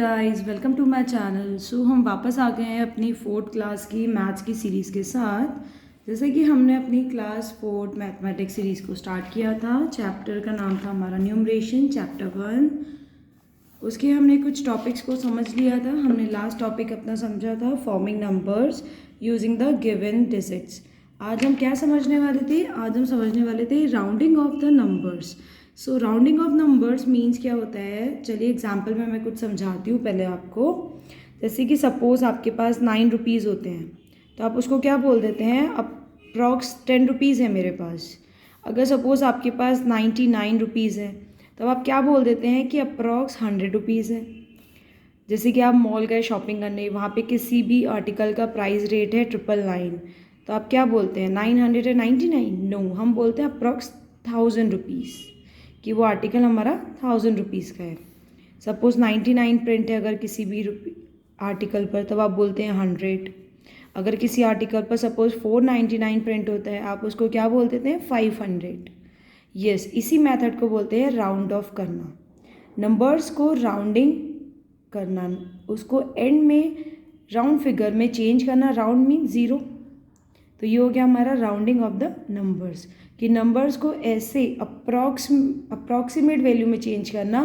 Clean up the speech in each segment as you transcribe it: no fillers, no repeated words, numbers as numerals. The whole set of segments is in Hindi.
Guys, welcome to my channel. So हम वापस आ गए हैं अपनी फोर्थ क्लास की मैथ्स की सीरीज़ के साथ। जैसे कि हमने अपनी क्लास फोर्थ मैथमेटिक्स सीरीज़ को स्टार्ट किया था। चैप्टर का नाम था हमारा न्यूमरेशन, चैप्टर 1। उसके हमने कुछ टॉपिक्स को समझ लिया था। हमने लास्ट टॉपिक अपना समझा था forming numbers using the given digits. आज हम क्या समझने वाले थे? आज हम समझने वाले थे rounding off the numbers. So rounding of numbers means क्या होता है? चलिए एग्जाम्पल में मैं कुछ समझाती हूँ पहले आपको। जैसे कि सपोज़ आपके पास 9 रुपीज़ होते हैं, तो आप उसको क्या बोल देते हैं? अप्रॉक्स 10 रुपीज़ है मेरे पास। अगर सपोज़ आपके पास 99 रुपीज़ है, तो आप क्या बोल देते हैं कि अप्रॉक्स 100 रुपीज़ है। जैसे कि आप मॉल गए शॉपिंग करने, वहाँ पे किसी भी आर्टिकल का प्राइस रेट है 999, तो आप क्या बोलते हैं? 999? नो, हम बोलते हैं अप्रॉक्स 1000 रुपीज़, कि वो आर्टिकल हमारा 1000 रुपीज़ का है। सपोज़ 99 प्रिंट है अगर किसी भी आर्टिकल पर, तब आप बोलते हैं 100। अगर किसी आर्टिकल पर सपोज़ 499 प्रिंट होता है, आप उसको क्या बोल देते हैं? 500। यस, इसी मेथड को बोलते हैं राउंड ऑफ करना। नंबर्स को राउंडिंग करना, उसको एंड में राउंड फिगर में चेंज करना। राउंड मीन ज़ीरो, तो ये हो गया हमारा राउंडिंग ऑफ द नंबर्स। कि नंबर्स को ऐसे अप्रॉक्सीमेट वैल्यू में चेंज करना,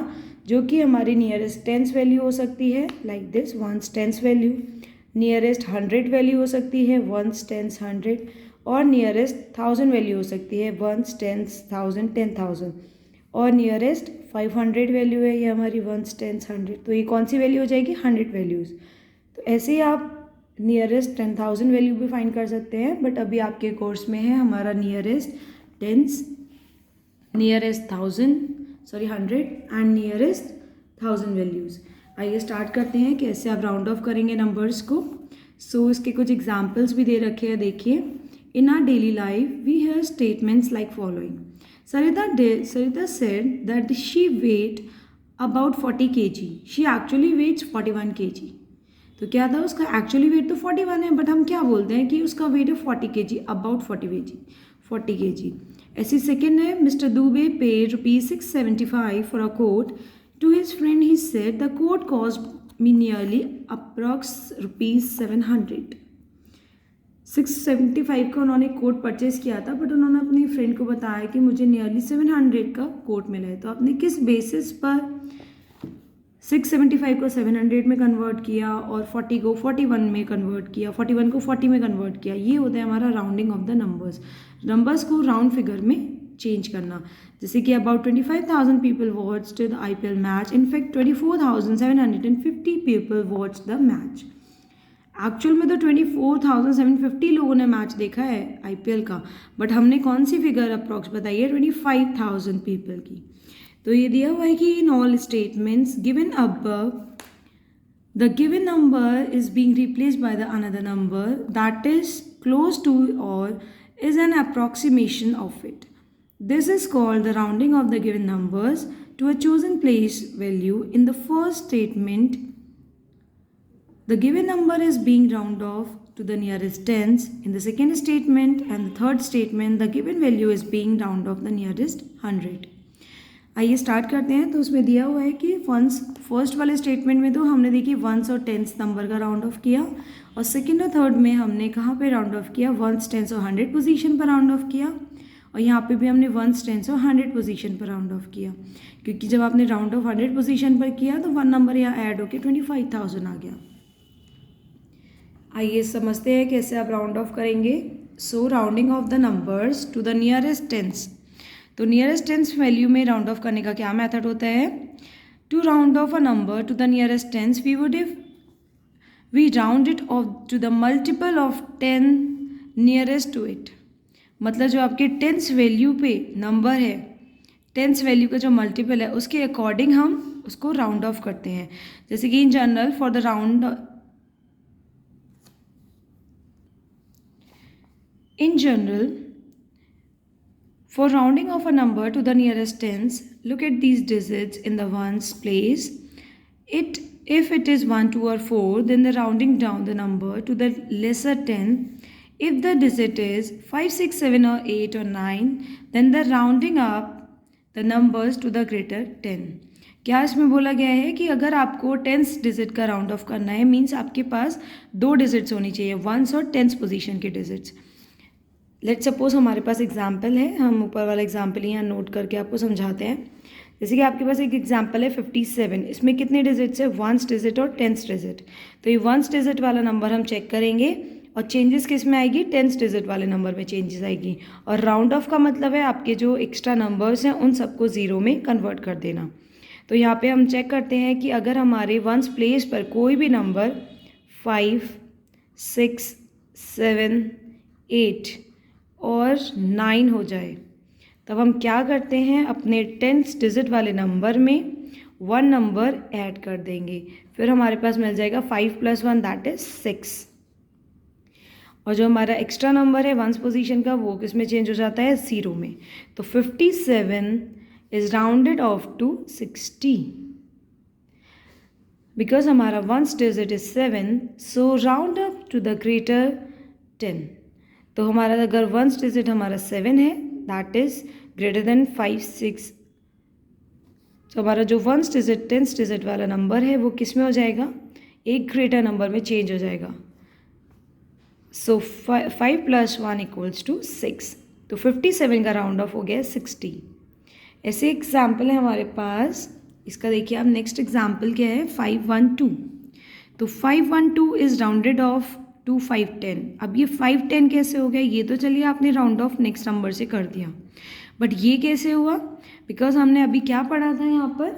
जो कि हमारी नियरेस्ट टेंस वैल्यू हो सकती है, like this, ones tens value. Nearest 100 value हो सकती है, वंस टेंस 100। और नियरेस्ट 1000 वैल्यू हो सकती है, वंस टेंस 1000, 10,000। और नियरेस्ट 500 वैल्यू है ये हमारी, वंस टेंस 100। तो ये कौन सी वैल्यू हो जाएगी? 100 वैल्यूज़। तो ऐसे ही आप नियरेस्ट 10,000 वैल्यू भी फाइंड कर सकते हैं, बट अभी आपके कोर्स में है हमारा nearest tense, nearest 100 and nearest 1000 values. आइए स्टार्ट करते हैं कैसे आप राउंड ऑफ करेंगे नंबर्स को। सो इसके कुछ एग्जाम्पल्स भी दे रखे हैं, देखिए। In our daily life we have statements like following. Sarita said that she weighed about 40 kg. She actually weighs 41 kg. तो क्या था? उसका एक्चुअली वेट तो 41 है, बट हम क्या बोलते हैं कि उसका वेट है 40 kg, अबाउट 40 kg। ऐसी सेकेंड है, mister Dubey pay ₹675 for a coat to his friend. He said the coat cost me nearly approx ₹700। 675 का उन्होंने कोट परचेज़ किया था, बट उन्होंने अपनी फ्रेंड को बताया कि मुझे नियरली 700 का कोट मिला है। तो आपने किस बेसिस पर 675 को 700 में कन्वर्ट किया और 40 को 41 में कन्वर्ट किया, 41 को 40 में कन्वर्ट किया? ये होता है हमारा rounding off the numbers. Numbers को राउंड फिगर में चेंज करना। जैसे कि about 25,000 people watched the IPL match. In fact 24,750 people watched the match. Actual में तो 24,750 लोगों ने मैच देखा है IPL का, बट हमने कौन सी फिगर अप्रॉक्स बताई है? 25,000 पीपल की। तो ये दिया हुआ है कि in all statements given above the given number is being replaced by the another number that is close to और is an approximation of it. This is called the rounding of the given numbers to a chosen place value. In the first statement, the given number is being rounded off to the nearest tens. In the second statement and the third statement, the given value is being rounded off the nearest 100. आइए स्टार्ट करते हैं। तो उसमें दिया हुआ है कि फर्स्ट वाले स्टेटमेंट में तो हमने देखिए वंस और टेंस नंबर का राउंड ऑफ किया, और सेकंड और थर्ड में हमने कहाँ पे राउंड ऑफ किया? वंस, टेंस और 100 पोजीशन पर राउंड ऑफ किया। और यहाँ पे भी हमने वंस, टेंस और 100 पोजीशन पर राउंड ऑफ किया, क्योंकि जब आपने राउंड ऑफ 100 पोजीशन पर किया तो वन नंबर यहाँ ऐड होकर 25,000 आ गया। आइए समझते हैं कैसे आप राउंड ऑफ करेंगे। So rounding off the numbers to the nearest tens. तो नियरेस्ट टेंस वैल्यू में राउंड ऑफ करने का क्या मेथड होता है? To round off a number to the nearest tens we round it off to the multiple of 10 nearest to it. मतलब जो आपके टेंस वैल्यू पे नंबर है, टेंस वैल्यू का जो मल्टीपल है, उसके अकॉर्डिंग हम उसको राउंड ऑफ करते हैं। जैसे कि इन general for the round in general, for rounding of a number to the nearest tens, look at these digits in the ones place. If it is 1, 2 or 4, then the rounding down the number to the lesser 10. If the digit is 5, 6, 7 or 8 or 9, then the rounding up the numbers to the greater 10. क्या इसमें बोला गया है कि अगर आपको टेंस डिजिट का राउंड ऑफ करना है, मीन्स आपके पास 2 डिजिट्स होनी चाहिए, वंस और टेंस पोजीशन के डिजिट्स। लेट सपोज हमारे पास एग्जाम्पल है, हम ऊपर वाला एग्जाम्पल यहाँ नोट करके आपको समझाते हैं। जैसे कि आपके पास एक एग्जाम्पल है 57, इसमें कितने डिजिट्स है, वंस डिजिट और टेंस डिजिट। तो ये वंस डिजिट वाला नंबर हम चेक करेंगे और चेंजेस किस में आएगी, टेंस डिजिट वाले नंबर में चेंजेस आएगी। और राउंड ऑफ का मतलब है आपके जो एक्स्ट्रा नंबर्स हैं उन सबको ज़ीरो में कन्वर्ट कर देना। तो यहाँ पे हम चेक करते हैं कि अगर हमारे वंस प्लेस पर कोई भी नंबर 5, 6, 7, 8 और 9 हो जाए, तब हम क्या करते हैं, अपने टेंस डिजिट वाले नंबर में 1 नंबर ऐड कर देंगे। फिर हमारे पास मिल जाएगा 5 + 1 दैट इज़ 6। और जो हमारा एक्स्ट्रा नंबर है वंस पोजीशन का, वो किस में चेंज हो जाता है, 0 में। तो 57 is rounded off to 60 because हमारा ones digit is 7, so round up to the greater 10। तो हमारा अगर वंस डिजिट हमारा 7 है, दैट इज ग्रेटर देन 5, 6, तो हमारा जो वंस डिजिट टेंस डिजिट वाला नंबर है वो किस में हो जाएगा, एक ग्रेटर नंबर में चेंज हो जाएगा। सो 5 + 1 = 6। तो 57 का राउंड ऑफ हो गया 60। ऐसे एग्जाम्पल है हमारे पास, इसका देखिए आप नेक्स्ट एग्जाम्पल क्या है, 512। तो 512 इज़ राउंडेड ऑफ टू 510। अब ये 510 कैसे हो गया, ये तो चलिए आपने राउंड ऑफ नेक्स्ट नंबर से कर दिया, बट ये कैसे हुआ, बिकॉज हमने अभी क्या पढ़ा था यहाँ पर,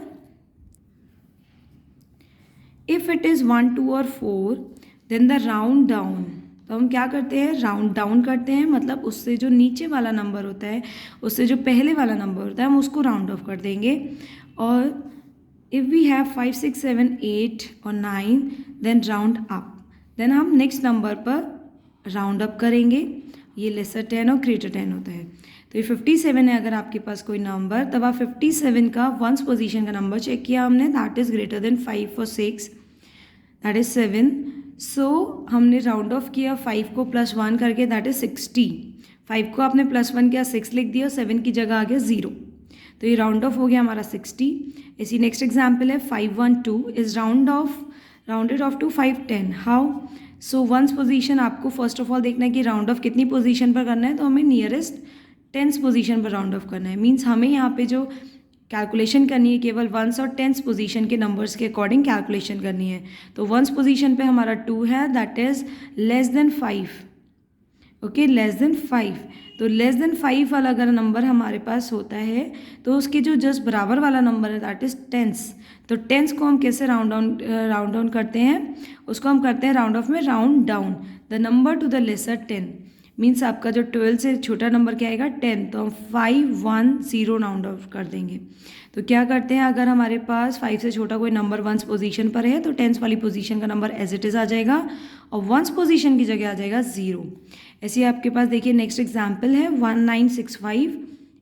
इफ़ इट इज़ 1, 2 और 4 देन द राउंड डाउन। तो हम क्या करते हैं, राउंड डाउन करते हैं, मतलब उससे जो नीचे वाला नंबर होता है, उससे जो पहले वाला नंबर होता है हम उसको राउंड ऑफ कर देंगे। और इफ़ वी हैव 5, 6, 7, 8 और 9 देन राउंड अप, देन हम नेक्स्ट नंबर पर राउंड अप करेंगे। ये लेसर 10 और ग्रेटर 10 होता है। तो ये 57 है अगर आपके पास कोई नंबर, तब आप 57 का वंस पोजीशन का नंबर चेक किया हमने, दैट इज़ ग्रेटर देन 5 और 6, दैट इज़ 7। सो हमने राउंड ऑफ किया 5 को +1 करके, दैट इज़ 60। 5 को आपने +1 किया, 6 लिख दिया, 7 की जगह आ गया 0। तो ये राउंड ऑफ हो गया हमारा 60। इसी नेक्स्ट एग्जाम्पल है 512 is rounded off to 510। How, so ones position आपको फर्स्ट ऑफ ऑल देखना है कि राउंड ऑफ कितनी पोजीशन पर करना है, तो हमें नियरेस्ट टेंस पोजीशन पर राउंड ऑफ करना है। मीन्स हमें यहाँ पे जो कैलकुलेशन करनी है केवल वंस और टेंस पोजीशन के नंबर्स के अकॉर्डिंग कैलकुलेशन करनी है। तो वंस पोजीशन पे हमारा 2 है, that is less than 5। Okay, less than 5। तो लेस देन 5 वाला अगर नंबर हमारे पास होता है तो उसके जो जस्ट बराबर वाला नंबर है दैट इज़ टेंस। तो टेंस को हम कैसे राउंड डाउन करते हैं, उसको हम करते हैं राउंड ऑफ में round down the number to the lesser 10। Means आपका जो 12 से छोटा नंबर क्या आएगा, 10, तो हम 5, 1, 0 राउंड ऑफ कर देंगे। तो क्या करते हैं, अगर हमारे पास 5 से छोटा कोई नंबर वंस पोजीशन पर है तो टेंस वाली पोजीशन का नंबर एज इट इज़ आ जाएगा और वंस पोजीशन की जगह आ जाएगा 0। ऐसे आपके पास देखिए नेक्स्ट एग्जाम्पल है 1965।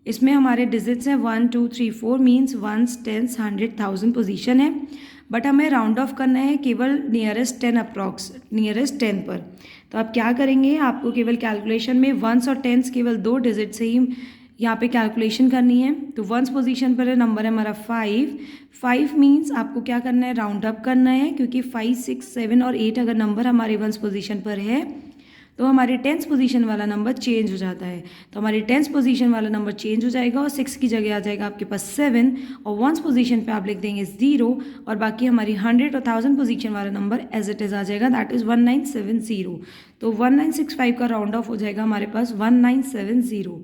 इसमें हमारे डिजिट्स हैं 1, 2, 3, 4, मीन्स वंस, टेंस, 100, 1000 पोजीशन है, बट हमें राउंड ऑफ करना है केवल नियरेस्ट 10 अप्रॉक्स, नियरेस्ट 10 पर। तो आप क्या करेंगे, आपको केवल कैलकुलेशन में वंस और टेंस केवल 2 डिजिट से ही यहाँ पे कैलकुलेशन करनी है। तो वंस पोजीशन पर है नंबर है हमारा 5 मीन्स आपको क्या करना है, राउंड अप करना है, क्योंकि 5, 6, 7 और 8 अगर नंबर हमारे वंस पोजीशन पर है तो हमारे टेंस पोजीशन वाला नंबर चेंज हो जाता है। तो हमारी टेंस पोजीशन वाला नंबर चेंज हो जाएगा और 6 की जगह आ जाएगा आपके पास 7 और वंस पोजीशन पे आप लिख देंगे 0 और बाकी हमारी 100 और 1000 पोजीशन वाला नंबर एज इट इज़ आ जाएगा, दैट इज़ 1970। तो 1965 का राउंड ऑफ हो जाएगा हमारे पास 1970।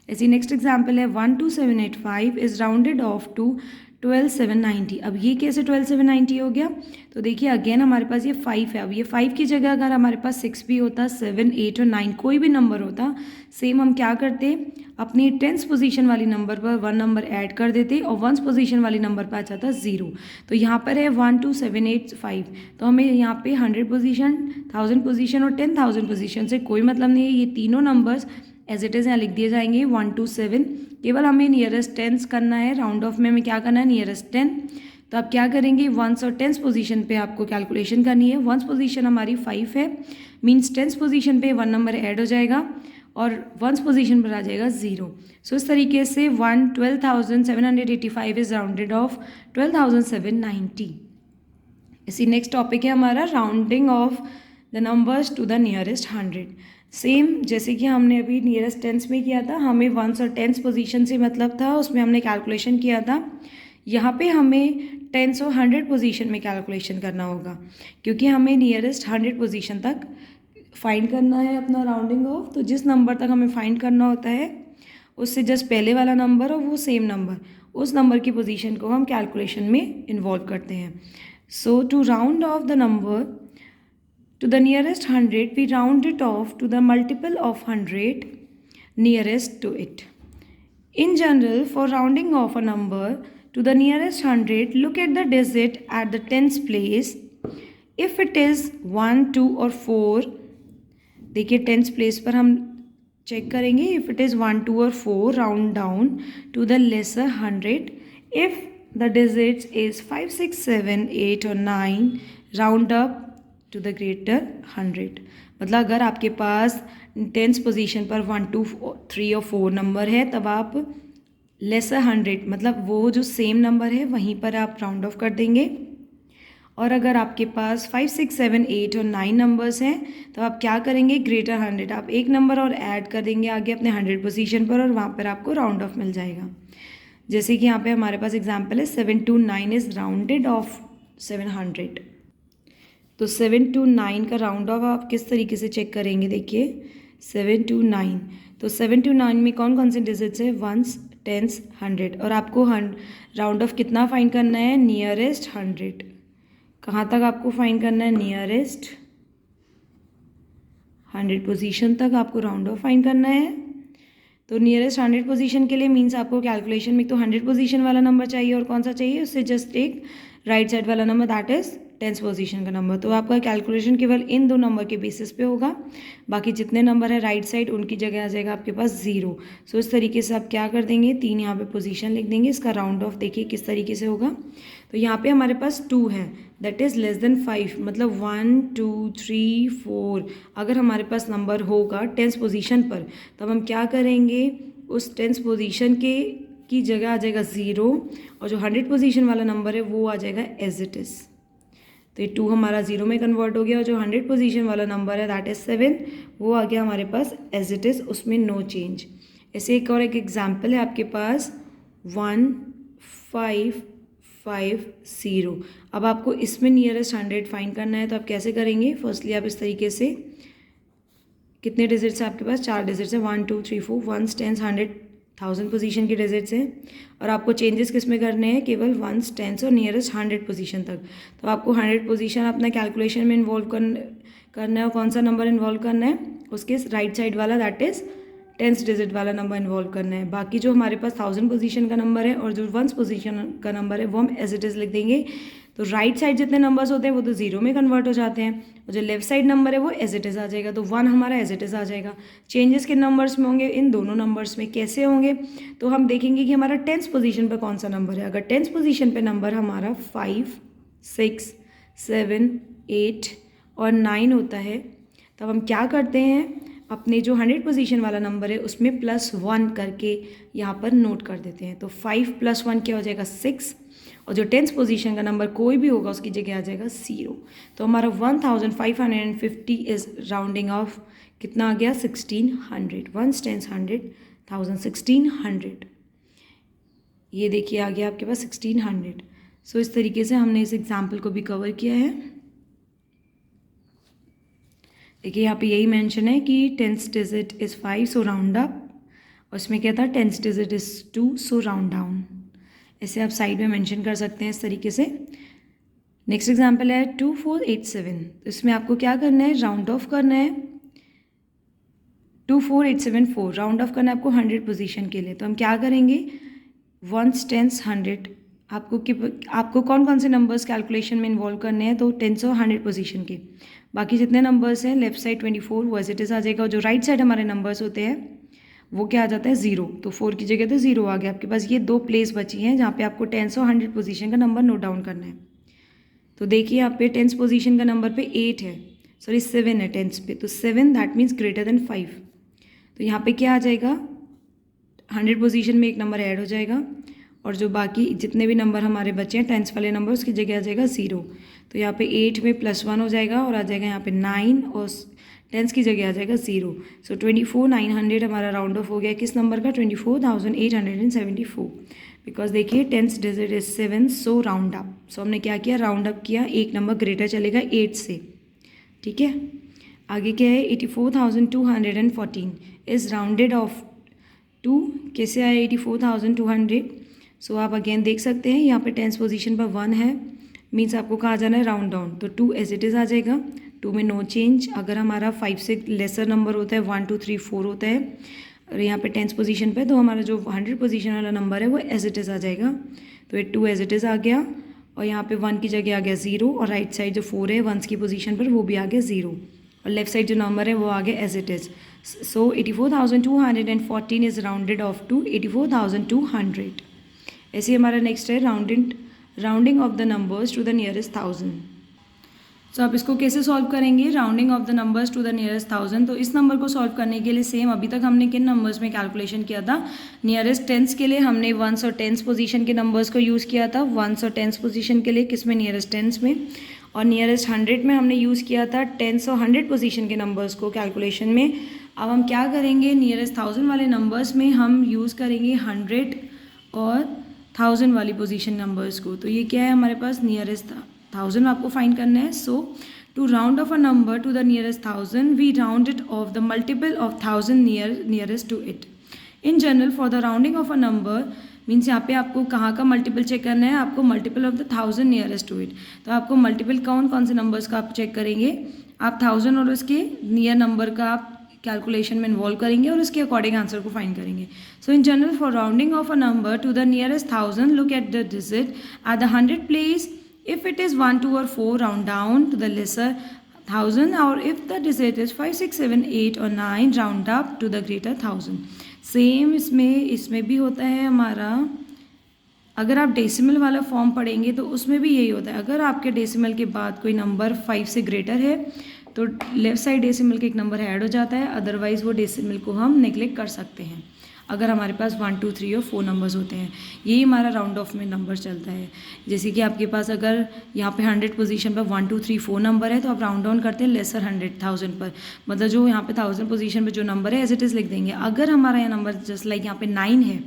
ऐसी नेक्स्ट एग्जाम्पल है 12785 इज़ राउंडेड ऑफ टू 12790। अब ये कैसे 12790 हो गया, तो देखिए अगेन हमारे पास ये 5 है। अब ये 5 की जगह अगर हमारे पास 6 भी होता, 7, 8 और 9 कोई भी नंबर होता, सेम हम क्या करते, अपनी टेंस पोजीशन वाली नंबर पर 1 नंबर ऐड कर देते और वंस पोजीशन वाली नंबर पर आ जाता 0। तो यहाँ पर है 12785, तो हमें यहाँ पे 100 पोजीशन, 1000 पोजीशन और 10,000 पोजीशन से कोई मतलब नहीं है, ये तीनों नंबर्स एज इट इज़ यहाँ लिख दिए जाएंगे 127। केवल हमें नियरेस्ट टेंस करना है, राउंड ऑफ में हमें क्या करना है, नियरेस्ट 10। तो आप क्या करेंगे, वंस और टेंस पोजीशन पे आपको कैलकुलेशन करनी है। वंस पोजीशन हमारी 5 है, मीन्स टेंस पोजीशन पे 1 नंबर ऐड हो जाएगा और वंस पोजीशन पर आ जाएगा 0। सो इस तरीके से 12,785 इज़ राउंडेड ऑफ 12,790। इसी नेक्स्ट टॉपिक है हमारा rounding off the numbers to the nearest 100। Same जैसे कि हमने अभी नियरेस्ट टेंस में किया था, हमें वंस और टेंस पोजीशन से मतलब था, उसमें हमने कैलकुलेशन किया था। यहाँ पे हमें टेंस और 100 पोजीशन में कैलकुलेशन करना होगा, क्योंकि हमें नियरेस्ट 100 पोजीशन तक फाइंड करना है अपना राउंडिंग ऑफ। तो जिस नंबर तक हमें फाइंड करना होता है उससे जस्ट पहले वाला नंबर और वो सेम नंबर, उस नंबर की पोजीशन को हम कैलकुलेशन में इन्वॉल्व करते हैं। So to round off the number to the nearest 100, we round it off to the multiple of 100 nearest to it. In general, for rounding off a number to the nearest 100, look at the digit at the tens place. If it is 1, 2 or 4, देखिए टेंस प्लेस पर हम चेक करेंगे। इफ़ इट इज़ 1, 2 और 4, round down to the lesser 100. If the digits is 5, 6, 7, 8 और 9, round up to the greater 100। मतलब अगर आपके पास टेंस पोजीशन पर 1, 2, 3 और 4 नंबर है, तब आप लेसर 100 मतलब वो जो सेम नंबर है वहीं पर आप राउंड ऑफ कर देंगे। और अगर आपके पास 5, 6, 7, 8 और 9 नंबर्स हैं तो आप क्या करेंगे, ग्रेटर 100 आप एक नंबर और ऐड कर देंगे आगे अपने 100 पोजीशन पर, और वहाँ पर आपको राउंड ऑफ मिल जाएगा। जैसे कि यहाँ पे हमारे पास एग्जांपल है 7 to 9 इज़ राउंडेड ऑफ 700। तो 7 to 9 का राउंड ऑफ आप किस तरीके से चेक करेंगे, देखिए 7 to 9। तो 7 to 9 में कौन कौन से डिजिट्स है, वंस, टेंस, 100। और आपको राउंड ऑफ कितना फाइंड करना है, नियरेस्ट 100। कहाँ तक आपको फाइंड करना है, नियरेस्ट 100 पोजीशन तक आपको राउंड ऑफ फाइंड करना है। तो नियरेस्ट 100 पोजीशन के लिए मीन्स आपको कैलकुलेशन में तो 100 पोजीशन वाला नंबर चाहिए, और कौन सा चाहिए, उससे जस्ट एक राइट साइड वाला number, that is tens position का नंबर। तो आपका कैलकुलेशन केवल इन दो नंबर के बेसिस पे होगा, बाकी जितने नंबर है राइट साइड उनकी जगह आ जाएगा आपके पास 0। सो इस तरीके से आप क्या कर देंगे, 3 यहाँ पे पोजीशन लिख देंगे। इसका राउंड ऑफ देखिए किस तरीके से होगा। तो यहाँ पे हमारे पास 2 है, दैट इज़ लेस देन 5, मतलब 1, 2, 3, 4 अगर हमारे पास नंबर होगा टेंस पोजीशन पर, तब हम क्या करेंगे, उस टेंस पोजीशन की जगह आ जाएगा 0, और जो 100 पोजीशन वाला नंबर है वो आ जाएगा एज इट इज़। तो ये 2 हमारा 0 में कन्वर्ट हो गया, और जो 100 पोजीशन वाला नंबर है दैट इज़ 7, वो आ गया हमारे पास एज इट इज़, उसमें नो चेंज। ऐसे एक और एक एग्जांपल है आपके पास 1, 5, 5, 0। अब आपको इसमें नियरेस्ट 100 फाइंड करना है, तो आप कैसे करेंगे, फर्स्टली आप इस तरीके से, कितने डिजिट्स हैं आपके पास, 4 डिजिट्स हैं, 1, 2, 3, 4, वंस, टेंस, 100, 1000 पोजीशन के डिजिट्स हैं। और आपको चेंजेस किस में करने हैं, केवल वंस, टेंस और नियरेस्ट 100 पोजीशन तक। तो आपको 100 पोजीशन अपना कैलकुलेशन में इन्वॉल्व करना है, और कौन सा नंबर इन्वॉल्व करना है, उसके राइट साइड वाला, दैट इज़ टेंस डिजिट वाला नंबर इन्वॉल्व करना है। बाकी जो हमारे पास 1000 पोजीशन का नंबर है और जो वंस पोजीशन का नंबर है वो हम एज इट इज़ लिख देंगे। तो राइट साइड जितने नंबर्स होते हैं वो तो 0 में कन्वर्ट हो जाते हैं, और जो लेफ्ट साइड नंबर है वो एज इट इज़ आ जाएगा। तो 1 हमारा एज इट इज़ आ जाएगा। चेंजेस किन नंबर्स में होंगे, इन दोनों नंबर्स में। कैसे होंगे, तो हम देखेंगे कि हमारा टेंस पोजीशन पर कौन सा नंबर है। अगर टेंस पोजीशन पर नंबर हमारा 5, 6, 7, 8 और 9 होता है, तब हम क्या करते हैं, अपने जो 100 पोजीशन वाला नंबर है उसमें +1 करके यहाँ पर नोट कर देते हैं। तो 5 + 1 क्या हो जाएगा, 6, और जो टेंस पोजीशन का नंबर कोई भी होगा उसकी जगह आ जाएगा 0। तो हमारा 1550 इज़ राउंडिंग ऑफ कितना आ गया, 1600। Ones, tens, 100, 1000, 1600। ये देखिए आ गया आपके पास 1600। सो इस तरीके से हमने इस एग्जाम्पल को भी कवर किया है। देखिए यहाँ पे यही मेंशन है कि tens digit is 5 so round up, और इसमें क्या था, tens digit is 2 so round down. ऐसे आप साइड में मेंशन कर सकते हैं इस तरीके से। नेक्स्ट एग्जांपल है 2487। तो इसमें आपको क्या करना है, राउंड ऑफ करना है। 24874 राउंड ऑफ करना है आपको 100 पोजीशन के लिए। तो हम क्या करेंगे, वंस, टेंस, 100 आपको कौन कौन से नंबर्स कैलकुलेशन में इन्वॉल्व करने हैं, तो टेंस और 100 पोजीशन के। बाकी जितने नंबर्स हैं लेफ्ट साइड 24 वो एज इट इज़ आ जाएगा, और जो राइट साइड हमारे नंबर्स होते हैं वो क्या आ जाता है, 0। तो 4 की जगह तो 0 आ गया आपके पास। ये 2 प्लेस बची हैं जहाँ पे आपको टेंस और 100 पोजीशन का नंबर नोट डाउन करना है। तो देखिए यहाँ पे टेंस पोजीशन का नंबर पे 8 है, सॉरी 7 है टेंस पे, तो 7 दैट मीन्स ग्रेटर देन 5। तो यहाँ पे क्या आ जाएगा, 100 पोजीशन में एक नंबर ऐड हो जाएगा और जो बाकी जितने भी नंबर हमारे बचे हैं टेंस वाले नंबर उसकी जगह आ जाएगा 0। तो यहाँ पे 8 में +1 हो जाएगा और आ जाएगा यहाँ पे 9 और टेंस की जगह आ जाएगा 0। सो 24,900 हमारा राउंड ऑफ हो गया किस नंबर का, 24,874। बिकॉज देखिए tens digit is 7, so round up. So हमने क्या किया, राउंड अप किया, एक नंबर ग्रेटर चलेगा 8 से, ठीक है। आगे क्या है, 84,214 इज़ राउंडेड ऑफ 2। कैसे आया 84,200? सो आप अगेन देख सकते हैं यहाँ पे टेंस पोजीशन पर 1 है, मीन्स आपको कहाँ जाना है, राउंड डाउन। तो 2 एज इट इज़ आ जाएगा, 2 में नो चेंज। अगर हमारा 5 से लेसर नंबर होता है, 1 2 3 4 होता है और यहाँ पे टेंस पोजीशन पे, तो हमारा जो 100 पोजीशन वाला नंबर है वो एज इट इज़ आ जाएगा। तो ये 2 एज इट इज़ आ गया और यहाँ पे 1 की जगह आ गया 0 और राइट साइड जो 4 है 1s की पोजीशन पर वो भी आ गया 0 और लेफ्ट साइड जो नंबर है वो आ गया as it is. So 84,214 is rounded off to 84,200। ऐसे हमारा नेक्स्ट है rounding off the numbers to the nearest 1000। So आप इसको कैसे सॉल्व करेंगे, rounding off the numbers to the nearest 1000। तो इस नंबर को सॉल्व करने के लिए सेम अभी तक हमने किन नंबर्स में कैलकुलेशन किया था, नियरेस्ट टेंस के लिए हमने 1s और 10s पोजीशन के नंबर्स को यूज़ किया था, 1s और 10s पोजीशन के लिए किस में, नियरेस्ट टेंस में। और नियरेस्ट 100 में हमने यूज़ किया था 10s और 100 पोजीशन के नंबर्स को कैलकुलेशन में। अब हम क्या करेंगे, नियरेस्ट 1000 वाले नंबर्स में हम यूज़ करेंगे 100 और 1000 वाली पोजीशन नंबर्स को। तो ये क्या है हमारे पास, नियरेस्ट 1000 आपको फाइंड करना है। So to round off a number to the nearest 1000 we round it off the multiple of 1000 nearest to it. In general for the rounding off a number means यहाँ पे आपको कहाँ का मल्टीपल चेक करना है, आपको multiple of the 1000 nearest to it. तो आपको मल्टीपल कौन कौन से नंबर्स का आप चेक करेंगे, आप 1000 और उसके नियर नंबर का आप कैलकुलेशन में इन्वॉल्व करेंगे और उसके अकॉर्डिंग आंसर को फाइंड करेंगे। So in general for rounding off a number to the nearest 1000 look at the digit at the 100 place. If it is 1 2 or 4 round down to the lesser 1000 or if the digit is 5 6 7 8 or 9 round up to the greater 1000। Same इसमें भी होता है हमारा, अगर आप डेसिमल वाला फॉर्म पढ़ेंगे तो उसमें भी यही होता है। अगर आपके डेसिमल के बाद कोई नंबर 5 से ग्रेटर है तो लेफ्ट साइड डेसिमल के एक नंबर ऐड हो जाता है, अदरवाइज़ वो डेसिमल को हम नेग्लेक्ट कर सकते हैं अगर हमारे पास 1 2 3 और 4 नंबर्स होते हैं। यही हमारा राउंड ऑफ में नंबर चलता है। जैसे कि आपके पास अगर यहाँ पे 100 पोजीशन पर 1 2 3 4 नंबर है तो आप राउंड डाउन करते हैं लेसर 100,000 पर, मतलब जो यहाँ पे 1000 पोजीशन पर जो नंबर है एज इट इज़ लिख देंगे। अगर हमारा यहाँ नंबर जस्ट लाइक यहाँ पे 9 है,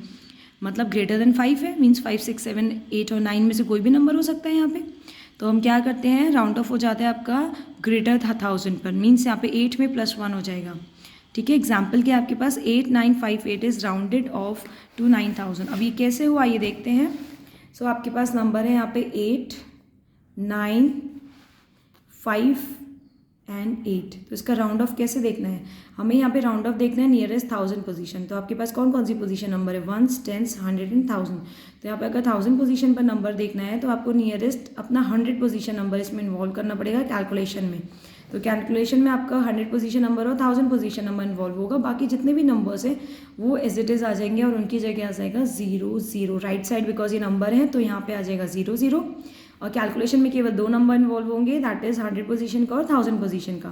मतलब ग्रेटर देन 5 है, मीन्स 5 6 7 8 और 9 में से कोई भी नंबर हो सकता है यहाँ पे, तो हम क्या करते हैं, राउंड ऑफ हो जाता है आपका ग्रेटर 1000 पर, मीन्स यहाँ पे 8 में +1 हो जाएगा। ठीक है, एग्जाम्पल क्या आपके पास 8958 इज़ राउंडेड ऑफ टू 9000। अब ये कैसे हुआ ये देखते हैं। सो आपके पास नंबर है यहाँ पे 8 9 5 एंड 8। तो इसका राउंड ऑफ कैसे देखना है, हमें यहाँ पे राउंड ऑफ देखना है नियरेस्ट 1000 पोजीशन। तो आपके पास कौन कौन सी पोजीशन नंबर है, 1s 10s 100 एंड 1000। तो यहाँ पे अगर 1000 पोजीशन पर नंबर देखना है तो आपको नियरेस्ट अपना 100 पोजीशन नंबर इसमें इन्वॉल्व करना पड़ेगा कैलकुलेशन में। तो कैलकुलेशन में आपका 100 पोजीशन नंबर और 1000 पोजीशन नंबर इन्वॉल्व होगा, बाकी जितने भी नंबर्स हैं वो एज इट इज़ आ जाएंगे और उनकी जगह आ जाएगा 0 0 राइट साइड, बिकॉज ये नंबर है तो यहाँ पे आ जाएगा 0 0। और कैलकुलेशन में केवल 2 नंबर इन्वॉल्व होंगे, दैट इज़ 100 पोजीशन का और 1000 पोजीशन का।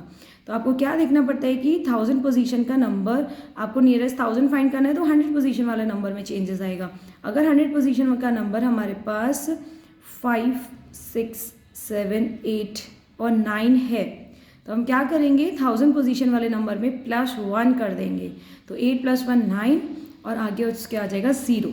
तो आपको क्या देखना पड़ता है कि 1000 पोजीशन का नंबर आपको नियरेस्ट 1000 फाइंड करना है तो 100 पोजीशन वाले नंबर में चेंजेस आएगा। अगर 100 पोजीशन का नंबर हमारे पास 5 6 7 8 और 9 है तो हम क्या करेंगे, 1000 पोजीशन वाले नंबर में +1 कर देंगे। तो 8 + 1 9 और आगे उसके आ जाएगा 0,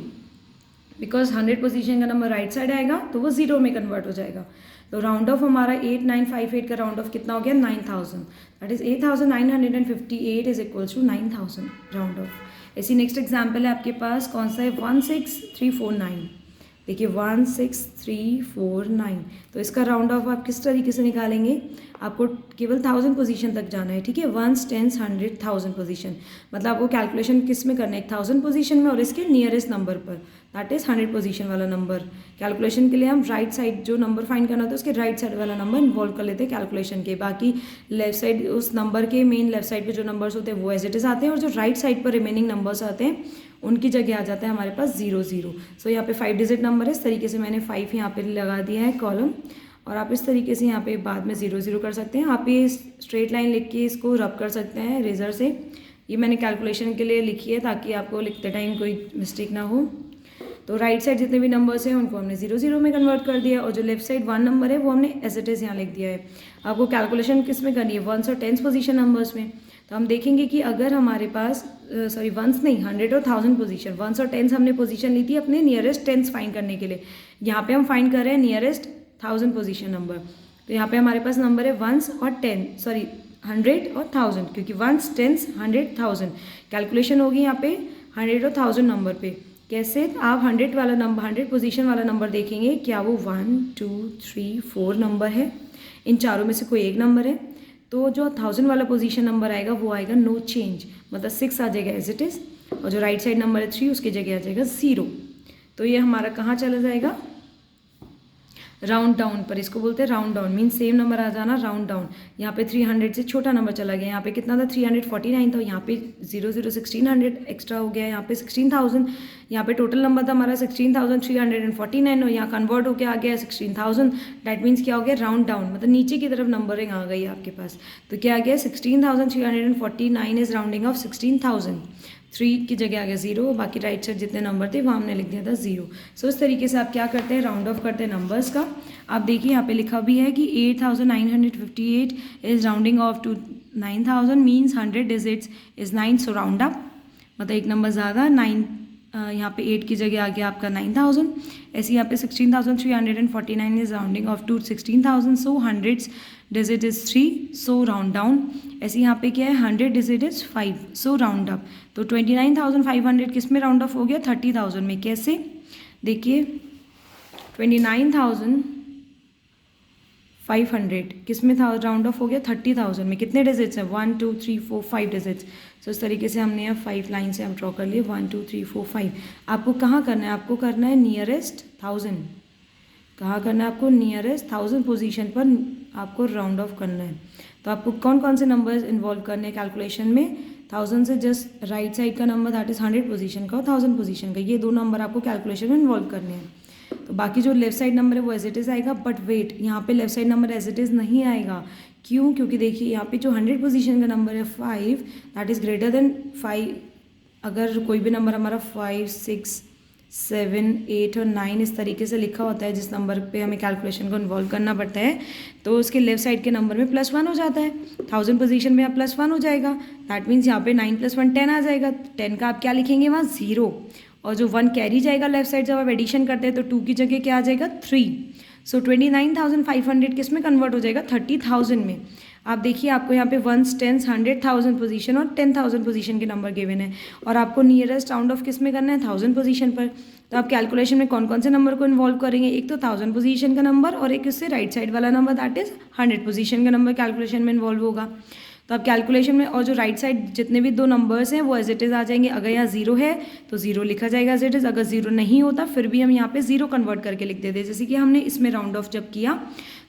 बिकॉज 100 पोजीशन का नंबर राइट साइड आएगा तो वो 0 में कन्वर्ट हो जाएगा। तो राउंड ऑफ हमारा 8958 का राउंड ऑफ कितना हो गया, 9000। That is 8958 is equals to 9000 round off. ऐसी नेक्स्ट एग्जाम्पल है आपके पास, कौन सा है, 16349। देखिए 16349। तो इसका राउंड ऑफ आप किस तरीके से निकालेंगे, आपको केवल 1000 पोजीशन तक जाना है। ठीक है, 1s 10s 100 1000 पोजीशन, मतलब आपको कैलकुलेशन किस में करना है, 1000 पोजीशन में और इसके नियरेस्ट नंबर पर, दैट इज़ 100 पोजीशन वाला नंबर। कैलकुलेशन के लिए हम राइट साइड जो नंबर फाइंड करना होता है उसके राइट साइड वाला नंबर इन्वॉल्व कर लेते हैं कैलकुलेशन के। बाकी लेफ्ट साइड उस नंबर के मेन लेफ्ट साइड पे जो नंबर्स होते हैं वो एज इट इज़ आते हैं और जो राइट साइड पर रिमेनिंग नंबर्स आते हैं उनकी जगह आ जाता है हमारे पास 0 0। सो यहाँ पे 5 डिजिट नंबर है, इस तरीके से मैंने 5 यहाँ पे लगा दिया है कॉलम, और आप इस तरीके से यहाँ पे बाद में 0 0 कर सकते हैं। आप ये स्ट्रेट लाइन लिख के इसको रब कर सकते हैं रेजर से, ये मैंने कैलकुलेशन के लिए लिखी है ताकि आपको लिखते टाइम कोई मिस्टेक ना हो। तो राइट साइड जितने भी नंबर्स हैं उनको हमने 0 0 में कन्वर्ट कर दिया और जो लेफ्ट साइड 1 नंबर है वो हमने एज इट इज़ यहाँ लिख दिया है। आपको कैलकुलेशन किस में करनी है, वंस और टेंस पोजीशन नंबर्स में। तो हम देखेंगे कि अगर हमारे पास वंस नहीं 100 और 1000 पोजीशन, वंस और टेंस हमने पोजीशन ली थी अपने नियरेस्ट टेंस फाइंड करने के लिए। यहाँ पे हम फाइंड कर रहे हैं नियरेस्ट 1000 पोजीशन नंबर। तो यहाँ पे हमारे पास नंबर है वंस और 100 और 1000, क्योंकि वंस, टेंस, 100, 1000 कैलकुलेशन होगी यहाँ पे 100 और 1000 नंबर पे। कैसे, आप 100 वाला नंबर, 100 पोजीशन वाला नंबर देखेंगे, क्या वो 1 2 3 4 नंबर है, इन चारों में से कोई एक नंबर है। तो जो 1000 वाला पोजीशन नंबर आएगा वो आएगा नो चेंज, मतलब 6 आ जाएगा एज इट इज़। और जो राइट साइड नंबर है 3 उसकी जगह आ जाएगा 0। तो ये हमारा कहाँ चला जाएगा, राउंड डाउन पर। इसको बोलते हैं round down, mean same number आ जाना, राउंड डाउन। यहाँ पे 300 से छोटा नंबर चला गया, यहाँ पे कितना था 349 था, यहाँ पे 0 0 1600 एक्स्ट्रा हो गया, यहाँ पे 16000, यहाँ पे टोटल नंबर था हमारा 16349 और यहाँ कन्वर्ट होकर आ गया 16000। डैट मीन्स क्या हो गया, राउंड डाउन, मतलब नीचे की तरफ नंबरिंग आ गई आपके पास। तो क्या आ गया 16349 इज राउंडिंग ऑफ 16000। 3 की जगह आ गया 0, बाकी राइट साइड जितने नंबर थे वहाँ हमने लिख दिया था 0। सो इस तरीके से आप क्या करते हैं, राउंड ऑफ करते हैं नंबर्स का। आप देखिए यहाँ पे लिखा भी है कि 8958 is rounding off to 9000, means 100 digits is 9, so round up, मतलब एक नंबर ज़्यादा 9, यहाँ पे 8 की जगह आ गया आपका 9000। ऐसे यहाँ पे 16349 is rounding off to 16000, so 100 digit is 3, so round down. ऐसे यहाँ पे क्या है 100 digit is 5, so round up. तो 29500 किस में राउंड ऑफ हो गया, 30000 में। कैसे, देखिए 29500 किस में था, राउंड ऑफ हो गया 30000 में। कितने डिजिट्स हैं, 1 2 3 4 5 डिजिट्स। सो इस तरीके से हमने यहाँ 5 लाइन से हम ड्रॉ कर लिए, 1 2 3 4 5। आपको कहाँ करना है, आपको करना है नियरेस्ट 1000। कहाँ करना है आपको, नियरेस्ट 1000 पोजीशन पर आपको राउंड ऑफ करना है। तो आपको कौन कौन से नंबर्स इन्वॉल्व करने हैं कैलकुलेशन में, 1000 से जस्ट राइट साइड का नंबर दैट इज 100 पोजीशन का और 1000 पोजीशन का, ये दो नंबर आपको कैलकुलेशन में इन्वॉल्व करने हैं। तो बाकी जो लेफ्ट साइड नंबर है वो एज इट इज़ आएगा, बट वेट, यहाँ पे left side number as it is नहीं आएगा। क्यों, क्योंकि देखिए यहाँ पे जो 100 पोजीशन का नंबर है 5 दैट इज़ ग्रेटर देन 5। अगर कोई भी नंबर हमारा 5 6 7 8 और 9 इस तरीके से लिखा होता है, जिस नंबर पे हमें कैलकुलेशन को इन्वॉल्व करना पड़ता है, तो उसके लेफ्ट साइड के नंबर में +1 हो जाता है। 1000 पोजीशन में आप +1 हो जाएगा, दैट मीन्स यहाँ पे 9 + 1 10 आ जाएगा। 10 का आप क्या लिखेंगे वहाँ 0, और जो 1 कैरी जाएगा लेफ्ट साइड जब आप एडिशन करते हैं तो 2 की जगह क्या आ जाएगा 3। सो 29500 किस में कन्वर्ट हो जाएगा, 30000 में। आप देखिए आपको यहाँ पे 1 10 100,000 पोजीशन और 10,000 पोजीशन के नंबर गिवन है, और आपको नियरेस्ट राउंड ऑफ किस में करना है, 1000 पोजीशन पर। तो आप कैलकुलेशन में कौन कौन से नंबर को इन्वॉल्व करेंगे, एक तो 1000 पोजीशन का नंबर और एक इससे राइट साइड वाला नंबर दैट इज 100 पोजीशन का नंबर कैलकुलेशन में इन्वॉल्व होगा। तो आप कैलकुलेशन में, और जो राइट साइड जितने भी दो नंबर्स हैं वो एज इट इज़ आ जाएंगे। अगर यहाँ 0 है तो 0 लिखा जाएगा एज इट इज़, अगर 0 नहीं होता फिर भी हम यहाँ पे 0 कन्वर्ट करके लिख देते हैं। जैसे कि हमने इसमें राउंड ऑफ जब किया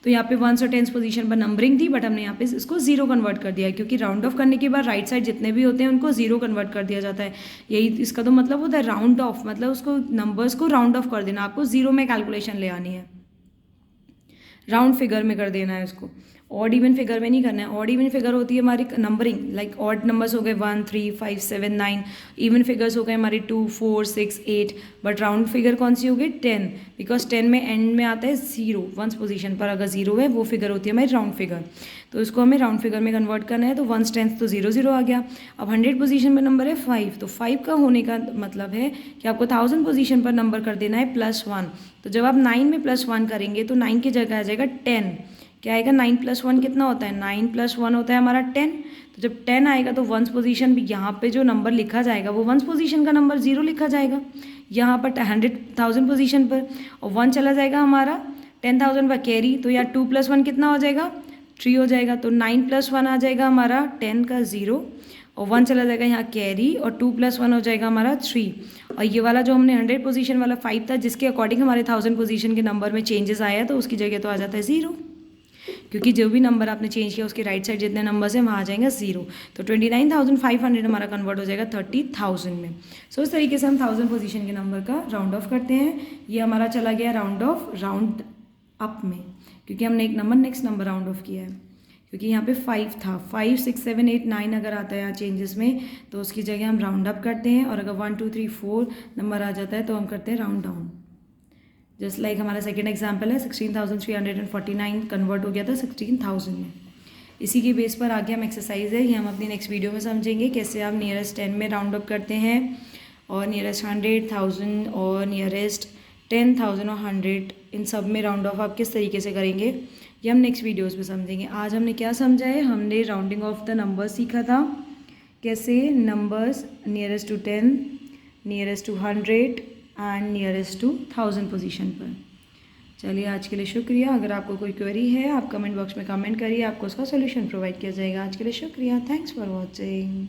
तो यहाँ पे 1 और 10 पोजीशन पर नंबरिंग थी, बट हमने यहाँ पे इसको 0 कन्वर्ट कर दिया है, क्योंकि राउंड ऑफ करने के बाद राइट साइड जितने भी होते हैं उनको 0 कन्वर्ट कर दिया जाता है। यही इसका तो मतलब होता है राउंड ऑफ, मतलब उसको नंबर्स को राउंड ऑफ कर देना। आपको 0 में कैलकुलेशन ले आनी है, राउंड फिगर में कर देना है उसको, ऑड इवन फिगर में नहीं करना है। ऑड इवन फिगर होती है हमारी नंबरिंग, लाइक ऑड नंबर्स हो गए 1 3 5 7 9, इवन फिगर्स हो गए हमारी 2 4 6 8, बट राउंड फिगर कौन सी होगी 10, बिकॉज 10 में एंड में आता है 0 1 पोजीशन पर, अगर 0 है वो फिगर होती है हमारी राउंड फिगर। तो इसको हमें राउंड फिगर में कन्वर्ट करना है। तो 1 10 तो 0 0 आ गया। अब 100 पोजीशन पर नंबर है 5, तो 5 का होने का मतलब है कि आपको 1000 पोजीशन पर नंबर कर देना है +1। तो जब आप 9 में +1 करेंगे तो 9 की जगह आ जाएगा 10। क्या आएगा, 9 + 1 कितना होता है, 9 + 1 होता है हमारा 10। तो जब 10 आएगा तो 1 पोजीशन भी, यहाँ पे जो नंबर लिखा जाएगा वो 1 पोजीशन का नंबर 0 लिखा जाएगा यहाँ पर 100,000 पोजीशन पर, और 1 चला जाएगा हमारा 10,000 का कैरी, तो यहाँ 2 + 1 कितना हो जाएगा 3 हो जाएगा। तो 9 + 1 आ जाएगा हमारा 10 का 0, और 1 चला जाएगा यहाँ कैरी, और 2 + 1 हो जाएगा हमारा 3। और ये वाला जो हमने 100 पोजीशन वाला 5 था, जिसके अकॉर्डिंग हमारे 1000 पोजीशन के नंबर में चेंजेस आया, तो उसकी जगह तो आ जाता है 0, क्योंकि जो भी नंबर आपने चेंज किया उसके राइट साइड जितने नंबर्स हैं वहाँ आ जाएगा 0। तो 29,500 हमारा कन्वर्ट हो जाएगा 30,000 में। सो इस तरीके से हम 1000 पोजीशन के नंबर का राउंड ऑफ करते हैं। ये हमारा चला गया राउंड ऑफ, राउंड अप में, क्योंकि हमने एक number next number round of किया है। क्योंकि यहाँ पे 5 था, 5 6 7 8 9 अगर आता है यहाँ चेंजेस में तो उसकी जगह हम राउंड अप करते हैं, और अगर 1 2 3 4 नंबर आ जाता है तो हम करते हैं राउंड डाउन। जस्ट लाइक हमारा सेकेंड एग्जाम्पल है, 16,349 कन्वर्ट हो गया था 16,000 में। इसी के बेस पर आगे हम एक्सरसाइज है, ये हम अपनी नेक्स्ट वीडियो में समझेंगे कैसे आप नियरेस्ट 10 में राउंड अप करते हैं, और नियरेस्ट 100,000 और नियरेस्ट 10,000 और 100 इन सब में राउंड ऑफ आप किस तरीके से करेंगे, ये हम नेक्स्ट वीडियोस में समझेंगे। आज हमने क्या समझा है, हमने राउंडिंग ऑफ द नंबर्स सीखा था, कैसे numbers nearest to 10, nearest to 100 and nearest to 1000 position पर। चलिए आज के लिए शुक्रिया। अगर आपको कोई क्वेरी है आप कमेंट बॉक्स में कमेंट करिए, आपको उसका सोल्यूशन प्रोवाइड किया जाएगा। आज के लिए शुक्रिया। Thanks for watching.